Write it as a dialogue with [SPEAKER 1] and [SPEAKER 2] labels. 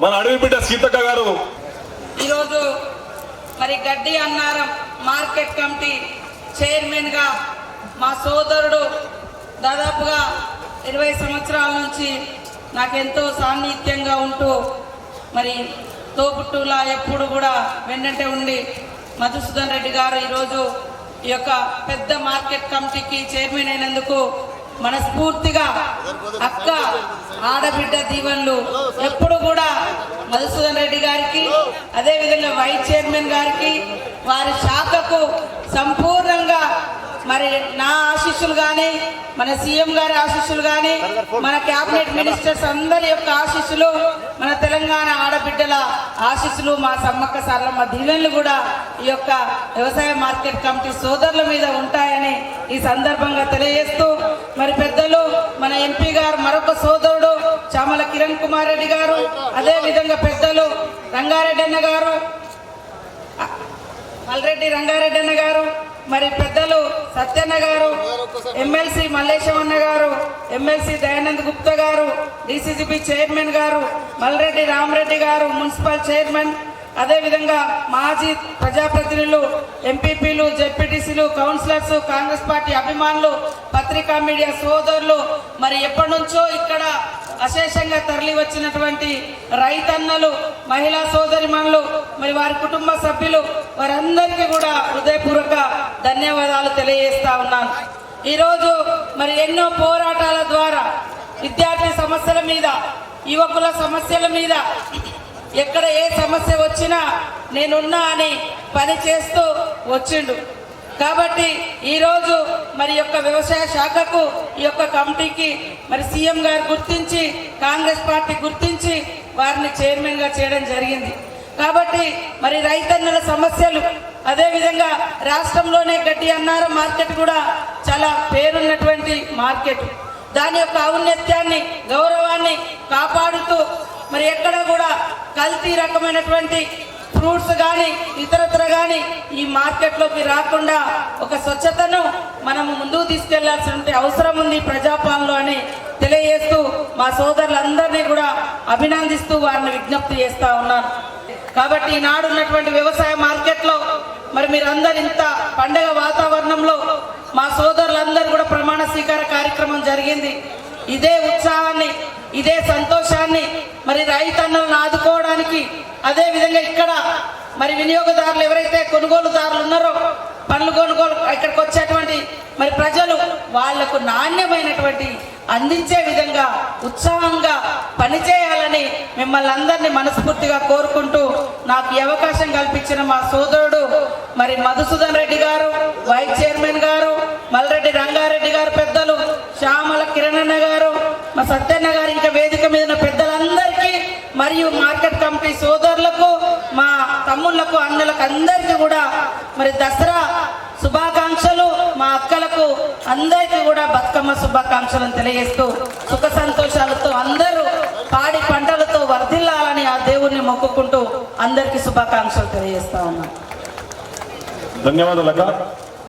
[SPEAKER 1] మన అడవి బిడ్డ సీతక్క గారు
[SPEAKER 2] ఈరోజు మరి గడ్డి అన్నారం మార్కెట్ కమిటీ చైర్మన్ గా మా సోదరుడు దాదాపుగా 20 సంవత్సరాల నుంచి నాకెంతో సాన్నిధ్యంగా ఉంటూ మరి తోబుట్టులా ఎప్పుడు కూడా వెన్నంటే ఉండి మధుసూదన్ రెడ్డి గారు ఈరోజు ఈ యొక్క పెద్ద మార్కెట్ కమిటీకి చైర్మన్ అయినందుకు మనస్ఫూర్తిగా అక్క ఆడబిడ్డ దీవెనలు ఎప్పుడు కూడా మధుసూదన్ రెడ్డి గారికి, అదేవిధంగా వైస్ చైర్మన్ గారికి, వారి శాఖకు సంపూర్ణంగా మరి నా ఆశీస్సులు కానీ, మన సీఎం గారి ఆశీస్సులు కానీ, మన క్యాబినెట్ మినిస్టర్స్ అందరి యొక్క ఆశీస్సులు, మన తెలంగాణ ఆడబిడ్డల ఆశీస్సులు, మా సమ్మక్క సారలమ్మ దీవెనలు కూడా ఈ యొక్క వ్యవసాయ మార్కెట్ కమిటీ సోదరుల మీద ఉంటాయని ఈ సందర్భంగా తెలియజేస్తూ, మరి పెద్దలు మన ఎంపీ గారు మరొక సోదరుడు చామల కిరణ్ కుమార్ రెడ్డి గారు, అదే విధంగా పెద్దలు రంగారెడ్డి అన్న గారు, మల్రెడ్డి రంగారెడ్డి అన్న గారు, మరి పెద్దలు సత్యన్న గారు, ఎమ్మెల్సీ మల్లేశం అన్న గారు, ఎమ్మెల్సీ దయానంద్ గుప్తా గారు, డిసిసిబి చైర్మన్ గారు మల్రెడ్డి రామరెడ్డి గారు, మున్సిపల్ చైర్మన్, అదేవిధంగా మాజీ ప్రజాప్రతినిధులు, ఎంపీపీలు, జెడ్పీటీసీలు, కౌన్సిలర్స్, కాంగ్రెస్ పార్టీ అభిమానులు, పత్రికా మీడియా సోదరులు, మరి ఎప్పటి నుంచో ఇక్కడ అశేషంగా తరలి వచ్చినటువంటి రైతన్నలు, మహిళా సోదరిమణులు, మరి వారి కుటుంబ సభ్యులు, వారందరికీ కూడా హృదయపూర్వక ధన్యవాదాలు తెలియజేస్తా ఉన్నాను. ఈరోజు మరి ఎన్నో పోరాటాల ద్వారా విద్యార్థి సమస్యల మీద, యువకుల సమస్యల మీద, ఎక్కడ ఏ సమస్య వచ్చినా నేనున్నా అని పని చేస్తూ వచ్చిండు. కాబట్టి ఈరోజు మరి యొక్క వ్యవసాయ శాఖకు, ఈ యొక్క కమిటీకి మరి సీఎం గారు గుర్తించి, కాంగ్రెస్ పార్టీ గుర్తించి వారిని చైర్మన్ గా చేయడం జరిగింది. కాబట్టి మరి రైతన్నల సమస్యలు, అదేవిధంగా రాష్ట్రంలోనే గడ్డి అన్నారం మార్కెట్ కూడా చాలా పేరున్నటువంటి మార్కెట్, దాని యొక్క ఔన్నత్యాన్ని, గౌరవాన్ని కాపాడుతూ మరి ఎక్కడ కూడా కల్తీ రకమైనటువంటి ఫ్రూట్స్ కానీ ఇతరత్ర కానీ ఈ మార్కెట్లోకి రాకుండా ఒక స్వచ్ఛతను మనము ముందుకు తీసుకెళ్లాల్సిన అవసరం ఉంది ప్రజాపాలనలో అని తెలియజేస్తూ, మా సోదరులందరినీ కూడా అభినందిస్తూ వారిని విజ్ఞప్తి చేస్తా ఉన్నాను. కాబట్టి ఈనాడు ఉన్నటువంటి వ్యవసాయ మార్కెట్లో మరి మీరందరూ ఇంత పండగ వాతావరణంలో మా సోదరులందరూ కూడా ప్రమాణ స్వీకార కార్యక్రమం జరిగింది. ఇదే ఉత్సాహాన్ని, ఇదే సంతోషాన్ని మరి రైతన్నలను ఆదుకోవడానికి, అదే విధంగా ఇక్కడ మరి వినియోగదారులు ఎవరైతే కొనుగోలుదారులు ఉన్నారో, పండ్లు కొనుగోలు ఇక్కడికి వచ్చేటువంటి మరి ప్రజలు వాళ్లకు నాణ్యమైనటువంటి అందించే విధంగా ఉత్సాహంగా పనిచేయాలని మిమ్మల్ని అందరినీ మనస్ఫూర్తిగా కోరుకుంటూ, నాకు ఈ అవకాశం కల్పించిన మా సోదరుడు మరి మధుసూదన్ రెడ్డి గారు, వైస్ చైర్మన్ గారు, మల్రెడ్డి రంగారెడ్డి గారు, పెద్దలు శ్యామల కిరణ్ గారు, మా సత్యన్న గారు, ఇంకా వేదిక మీద ఉన్న పెద్దలందరికీ మరియు మార్కెట్ కమిటీ సోదరులకు, మా తమ్ముళ్లకు, అన్నలకు అందరికీ కూడా మరి దసరా శుభాకాంక్షలు, మా అక్కలకు అందరికీ కూడా బతుకమ్మ శుభాకాంక్షలను తెలియజేస్తూ, సుఖ సంతోషాలతో అందరూ పాడి పంటలతో వర్ధిల్లాలని ఆ దేవుణ్ణి మొక్కుకుంటూ అందరికీ శుభాకాంక్షలు తెలియజేస్తా ఉన్నాను.
[SPEAKER 1] ధన్యవాదాలు.